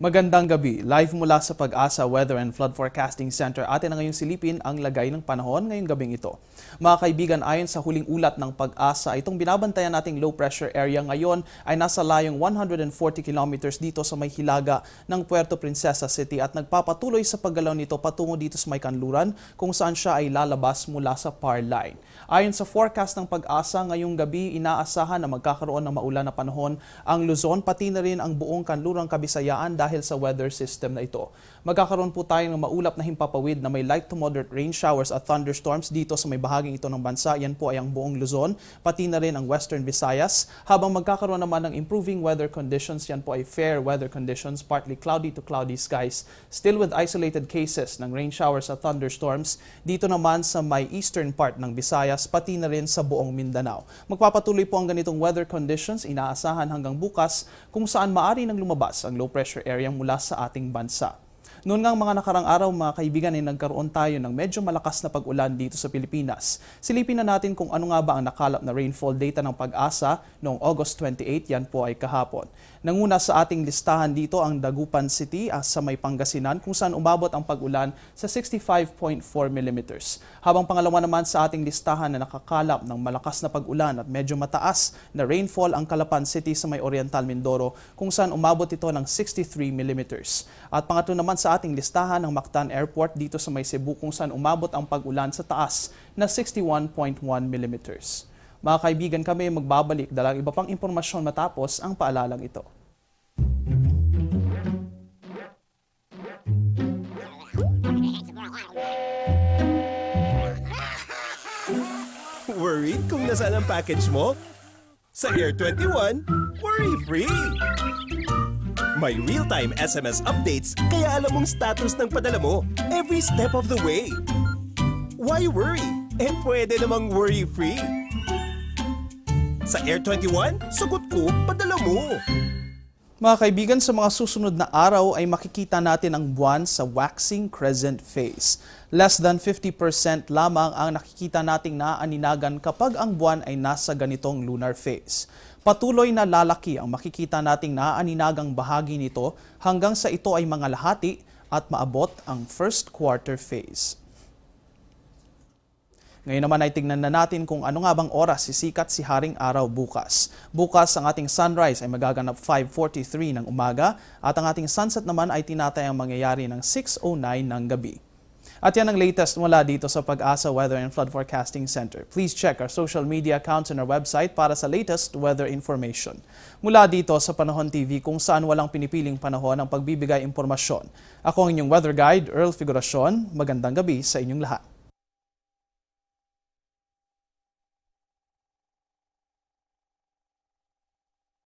Magandang gabi. Live mula sa Pag-asa Weather and Flood Forecasting Center, atin na ngayong silipin ang lagay ng panahon ngayong gabing ito. Mga kaibigan, ayon sa huling ulat ng Pag-asa, itong binabantayan nating low pressure area ngayon ay nasa layong 140 kilometers dito sa may hilaga ng Puerto Princesa City at nagpapatuloy sa paggalaw nito patungo dito sa may kanluran kung saan siya ay lalabas mula sa PAR line. Ayon sa forecast ng Pag-asa, ngayong gabi inaasahan na magkakaroon ng maulan na panahon ang Luzon pati na rin ang buong kanlurang Kabisayaan dahil sa weather system na ito. Magkakaroon po tayo ng maulap na himpapawid na may light to moderate rain showers at thunderstorms dito sa may bahaging ito ng bansa. Yan po ay ang buong Luzon, pati na rin ang Western Visayas. Habang magkakaroon naman ng improving weather conditions, yan po ay fair weather conditions, partly cloudy to cloudy skies, still with isolated cases ng rain showers at thunderstorms dito naman sa may eastern part ng Visayas, pati na rin sa buong Mindanao. Magpapatuloy po ang ganitong weather conditions, inaasahan hanggang bukas kung saan maaari nang lumabas ang low pressure area mula sa ating bansa. Noon nga mga nakarang araw mga kaibigan ay nagkaroon tayo ng medyo malakas na pag-ulan dito sa Pilipinas. Silipin na natin kung ano nga ba ang nakalap na rainfall data ng Pag-asa noong August 28, yan po ay kahapon. Nanguna sa ating listahan dito ang Dagupan City sa may Pangasinan kung saan umabot ang pag-ulan sa 65.4 mm. Habang pangalawa naman sa ating listahan na nakakalap ng malakas na pag-ulan at medyo mataas na rainfall ang Calapan City sa may Oriental Mindoro kung saan umabot ito ng 63 mm. At pangatlo naman sa ating listahan ng Mactan Airport dito sa may Cebu kung saan umabot ang pag-ulan sa taas na 61.1 mm. Mga kaibigan, kami magbabalik dalang iba pang impormasyon matapos ang paalalang ito. Worried kung nasaan ang package mo? Sa Air 21, worry-free! May real-time SMS updates kaya alam mong status ng padala mo every step of the way. Why worry? Pwede namang worry-free. Sa Air 21, sagot ko, padala mo. Mga kaibigan, sa mga susunod na araw ay makikita natin ang buwan sa waxing crescent phase. Less than 50% lamang ang nakikita nating naaaninagan kapag ang buwan ay nasa ganitong lunar phase. Patuloy na lalaki ang makikita nating naaaninagang bahagi nito hanggang sa ito ay mga lahati at maabot ang first quarter phase. Ngayon naman ay tignan na natin kung ano nga bang oras sisikat si Haring Araw bukas. Bukas ang ating sunrise ay magaganap 5:43 ng umaga at ang ating sunset naman ay tinatayang mangyayari ng 6:09 ng gabi. At yan ang latest mula dito sa Pag-asa Weather and Flood Forecasting Center. Please check our social media accounts and our website para sa latest weather information. Mula dito sa Panahon TV kung saan walang pinipiling panahon ang pagbibigay impormasyon. Ako ang inyong weather guide, Earl Figuracion. Magandang gabi sa inyong lahat.